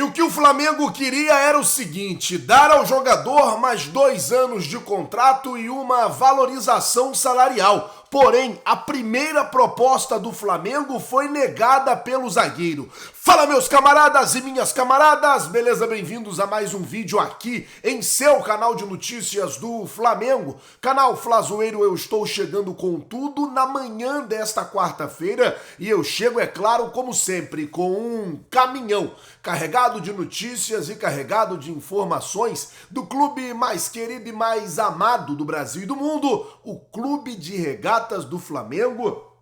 E o que o Flamengo queria era o seguinte: dar ao jogador mais 2 anos de contrato e uma valorização salarial. Porém, a primeira proposta do Flamengo foi negada pelo zagueiro. Fala, meus camaradas e minhas camaradas, beleza? Bem-vindos a mais um vídeo aqui em seu canal de notícias do Flamengo. Canal Flazoeiro, eu estou chegando com tudo na manhã desta quarta-feira e eu chego, é claro, como sempre, com um caminhão carregado de notícias e carregado de informações do clube mais querido e mais amado do Brasil e do mundo, o Clube de Regatas do Flamengo,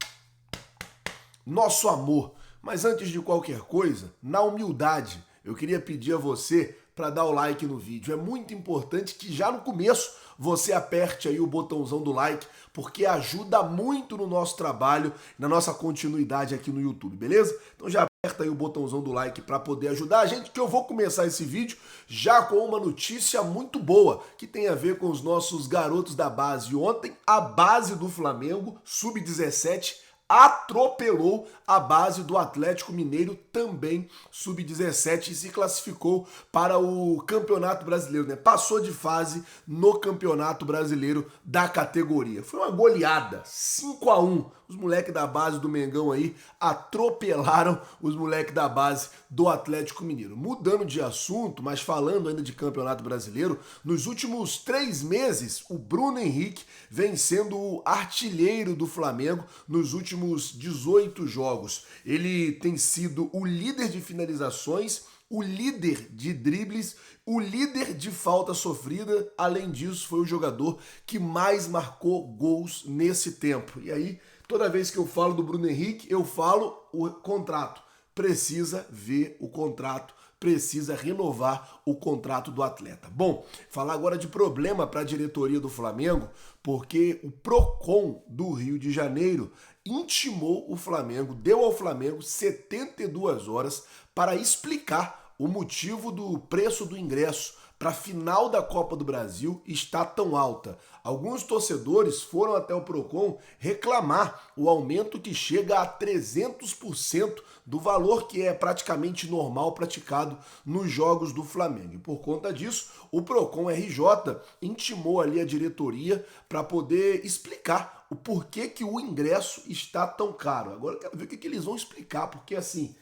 nosso amor. Mas antes de qualquer coisa, na humildade, eu queria pedir a você para dar o like no vídeo. É muito importante que já no começo você aperte aí o botãozão do like, porque ajuda muito no nosso trabalho, na nossa continuidade aqui no YouTube, beleza? Então já aperta aí o botãozão do like para poder ajudar a gente, que eu vou começar esse vídeo já com uma notícia muito boa, que tem a ver com os nossos garotos da base. Ontem, a base do Flamengo, sub-17, atropelou a base do Atlético Mineiro, também sub-17, e se classificou para o Campeonato Brasileiro, né? Passou de fase no Campeonato Brasileiro da categoria. Foi uma goleada, 5-1. Os moleques da base do Mengão aí atropelaram os moleques da base do Atlético Mineiro. Mudando de assunto, mas falando ainda de Campeonato Brasileiro, nos últimos 3 meses, o Bruno Henrique vem sendo o artilheiro do Flamengo nos últimos 18 jogos. Ele tem sido o líder de finalizações, o líder de dribles, o líder de falta sofrida. Além disso, foi o jogador que mais marcou gols nesse tempo. E aí, toda vez que eu falo do Bruno Henrique, eu falo o contrato. Precisa ver o contrato, precisa renovar o contrato do atleta. Bom, falar agora de problema para a diretoria do Flamengo, porque o Procon do Rio de Janeiro intimou o Flamengo, deu ao Flamengo 72 horas para explicar o motivo do preço do ingresso para a final da Copa do Brasil está tão alta. Alguns torcedores foram até o Procon reclamar o aumento que chega a 300% do valor que é praticamente normal praticado nos jogos do Flamengo. E por conta disso, o Procon RJ intimou ali a diretoria para poder explicar o porquê que o ingresso está tão caro. Agora eu quero ver o que eles vão explicar, porque assim,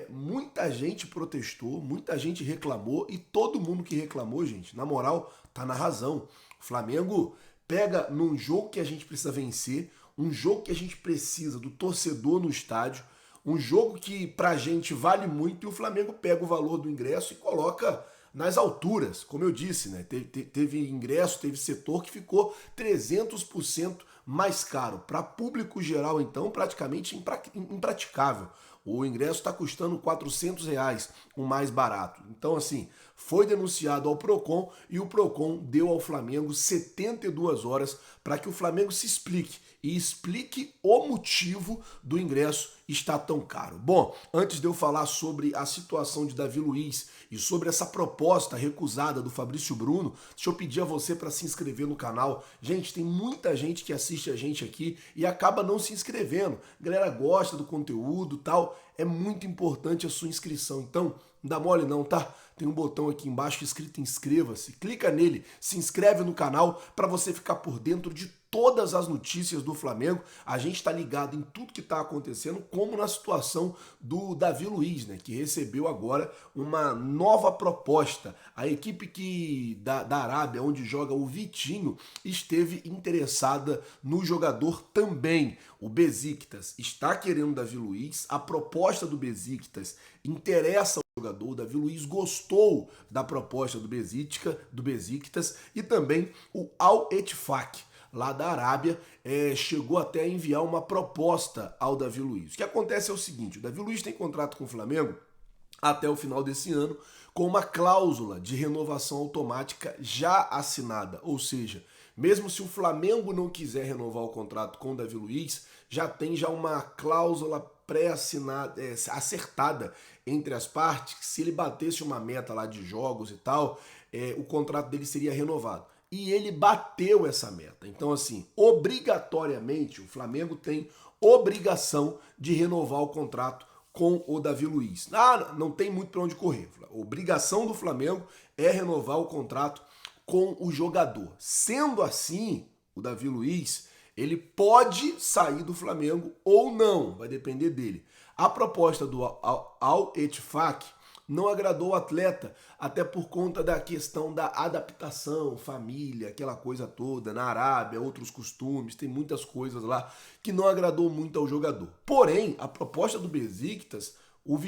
muita gente protestou, muita gente reclamou, e todo mundo que reclamou, gente, na moral, tá na razão. O Flamengo pega num jogo que a gente precisa vencer, um jogo que a gente precisa do torcedor no estádio, um jogo que pra gente vale muito, e o Flamengo pega o valor do ingresso e coloca nas alturas. Como eu disse, né? Teve ingresso, teve setor que ficou 300% mais caro. Para público geral, então, praticamente impraticável. O ingresso está custando R$400, o mais barato. Então, assim, foi denunciado ao Procon e o Procon deu ao Flamengo 72 horas para que o Flamengo se explique e explique o motivo do ingresso estar tão caro. Bom, antes de eu falar sobre a situação de Davi Luiz e sobre essa proposta recusada do Fabrício Bruno, deixa eu pedir a você para se inscrever no canal. Gente, tem muita gente que assiste a gente aqui e acaba não se inscrevendo. A galera gosta do conteúdo e tal. É muito importante a sua inscrição. Então, não dá mole não, tá? Tem um botão aqui embaixo escrito inscreva-se. Clica nele, se inscreve no canal para você ficar por dentro de todas as notícias do Flamengo. A gente está ligado em tudo que está acontecendo, como na situação do Davi Luiz, né, que recebeu agora uma nova proposta. A equipe da Arábia, onde joga o Vitinho, esteve interessada no jogador também. O Besiktas está querendo o Davi Luiz, a proposta do Besiktas interessa o jogador. O Davi Luiz gostou da proposta do Besiktas, e também o Al-Ettifaq, lá da Arábia, chegou até a enviar uma proposta ao Davi Luiz. O que acontece é o seguinte: o Davi Luiz tem contrato com o Flamengo até o final desse ano, com uma cláusula de renovação automática já assinada. Ou seja, mesmo se o Flamengo não quiser renovar o contrato com o Davi Luiz, já tem uma cláusula pré-assinada, acertada entre as partes, que se ele batesse uma meta lá de jogos e tal, o contrato dele seria renovado. E ele bateu essa meta. Então, assim, obrigatoriamente, o Flamengo tem obrigação de renovar o contrato com o Davi Luiz. Ah, não tem muito para onde correr. A obrigação do Flamengo é renovar o contrato com o jogador. Sendo assim, o Davi Luiz, ele pode sair do Flamengo ou não, vai depender dele. A proposta do Al-Ettifaq não agradou o atleta, até por conta da questão da adaptação, família, aquela coisa toda, na Arábia, outros costumes, tem muitas coisas lá que não agradou muito ao jogador. Porém, a proposta do Besiktas, o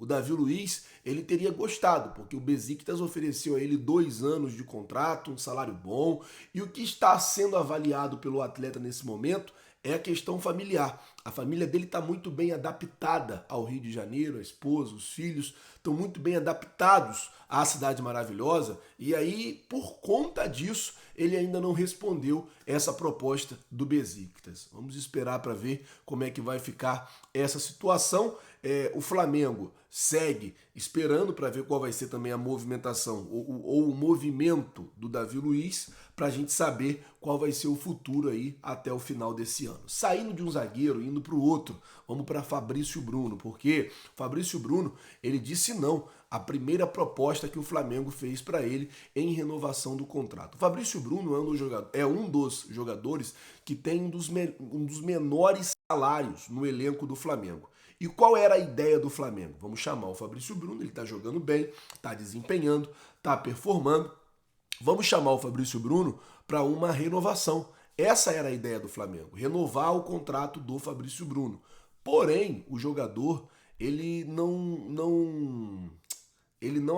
Davi Luiz, ele teria gostado, porque o Besiktas ofereceu a ele 2 anos de contrato, um salário bom, e o que está sendo avaliado pelo atleta nesse momento é a questão familiar. A família dele está muito bem adaptada ao Rio de Janeiro, a esposa, os filhos estão muito bem adaptados à cidade maravilhosa, e aí, por conta disso, ele ainda não respondeu essa proposta do Besiktas. Vamos esperar para ver como é que vai ficar essa situação. O Flamengo segue esperando para ver qual vai ser também a movimentação ou o movimento do Davi Luiz, para a gente saber qual vai ser o futuro aí até o final desse ano. Saindo de um zagueiro, indo para o outro, vamos para Fabrício Bruno, porque Fabrício Bruno, ele disse não à primeira proposta que o Flamengo fez para ele em renovação do contrato. O Fabrício Bruno é um dos jogadores que tem um dos menores salários no elenco do Flamengo. E qual era a ideia do Flamengo? Vamos chamar o Fabrício Bruno, ele está jogando bem, está desempenhando, está performando. Vamos chamar o Fabrício Bruno para uma renovação. Essa era a ideia do Flamengo, renovar o contrato do Fabrício Bruno. Porém, o jogador, ele não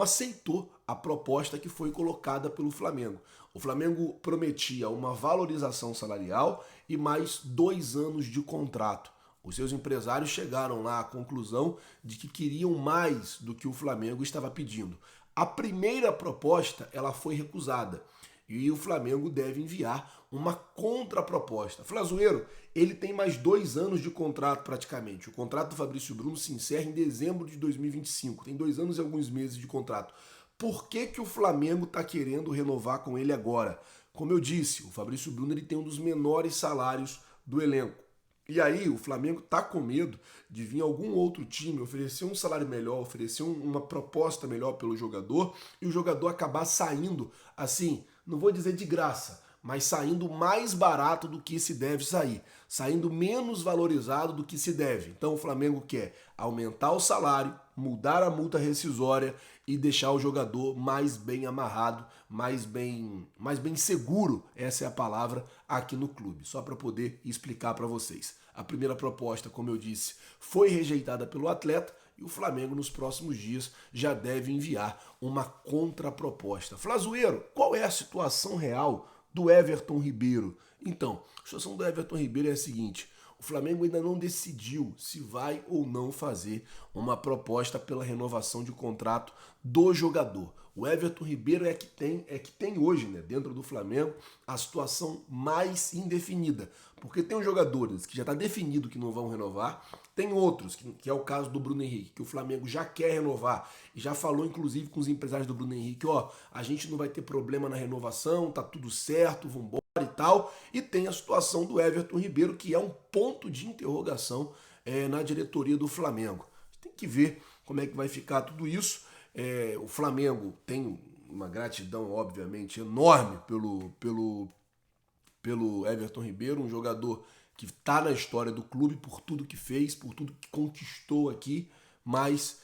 aceitou a proposta que foi colocada pelo Flamengo. O Flamengo prometia uma valorização salarial e mais 2 anos de contrato. Os seus empresários chegaram lá à conclusão de que queriam mais do que o Flamengo estava pedindo. A primeira proposta, ela foi recusada e o Flamengo deve enviar uma contraproposta. Flazoeiro, ele tem mais 2 anos de contrato praticamente. O contrato do Fabrício Bruno se encerra em dezembro de 2025. Tem 2 anos e alguns meses de contrato. Por que o Flamengo está querendo renovar com ele agora? Como eu disse, o Fabrício Bruno ele tem um dos menores salários do elenco. E aí o Flamengo tá com medo de vir algum outro time oferecer um salário melhor, oferecer uma proposta melhor pelo jogador e o jogador acabar saindo, assim, não vou dizer de graça, mas saindo mais barato do que se deve sair, saindo menos valorizado do que se deve. Então o Flamengo quer aumentar o salário, mudar a multa rescisória e deixar o jogador mais bem amarrado, mais bem seguro, essa é a palavra, aqui no clube. Só para poder explicar para vocês. A primeira proposta, como eu disse, foi rejeitada pelo atleta e o Flamengo nos próximos dias já deve enviar uma contraproposta. Flazoeiro, qual é a situação real do Everton Ribeiro? Então, a situação do Everton Ribeiro é a seguinte: o Flamengo ainda não decidiu se vai ou não fazer uma proposta pela renovação de contrato do jogador. O Everton Ribeiro é que tem hoje, né, dentro do Flamengo, a situação mais indefinida. Porque tem os jogadores que já está definido que não vão renovar, tem outros, que é o caso do Bruno Henrique, que o Flamengo já quer renovar e já falou inclusive com os empresários do Bruno Henrique, ó, a gente não vai ter problema na renovação, tá tudo certo, vambora e tal. E tem a situação do Everton Ribeiro, que é um ponto de interrogação na diretoria do Flamengo. Tem que ver como é que vai ficar tudo isso. O Flamengo tem uma gratidão, obviamente, enorme pelo Everton Ribeiro, um jogador que está na história do clube por tudo que fez, por tudo que conquistou aqui, mas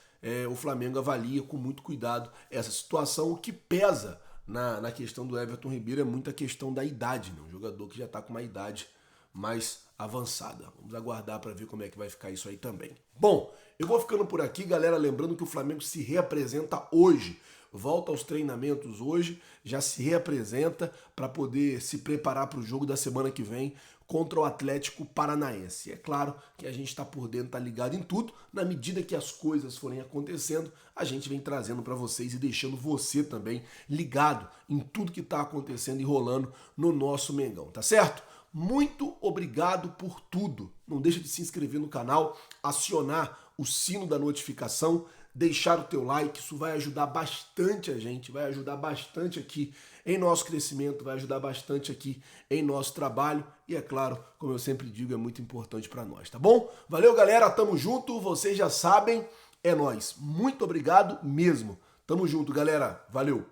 o Flamengo avalia com muito cuidado essa situação. O que pesa na questão do Everton Ribeiro é muita questão da idade, né? Um jogador que já está com uma idade mais avançada. Vamos aguardar para ver como é que vai ficar isso aí também. Bom, eu vou ficando por aqui, galera, lembrando que o Flamengo se reapresenta hoje. Volta aos treinamentos hoje, já se reapresenta para poder se preparar para o jogo da semana que vem contra o Atlético Paranaense. É claro que a gente está por dentro, está ligado em tudo. Na medida que as coisas forem acontecendo, a gente vem trazendo para vocês e deixando você também ligado em tudo que está acontecendo e rolando no nosso Mengão, tá certo? Muito obrigado por tudo. Não deixa de se inscrever no canal, acionar o sino da notificação, deixar o teu like, isso vai ajudar bastante a gente, vai ajudar bastante aqui em nosso crescimento, vai ajudar bastante aqui em nosso trabalho e é claro, como eu sempre digo, é muito importante para nós, tá bom? Valeu, galera, tamo junto, vocês já sabem, é nóis. Muito obrigado mesmo. Tamo junto, galera. Valeu.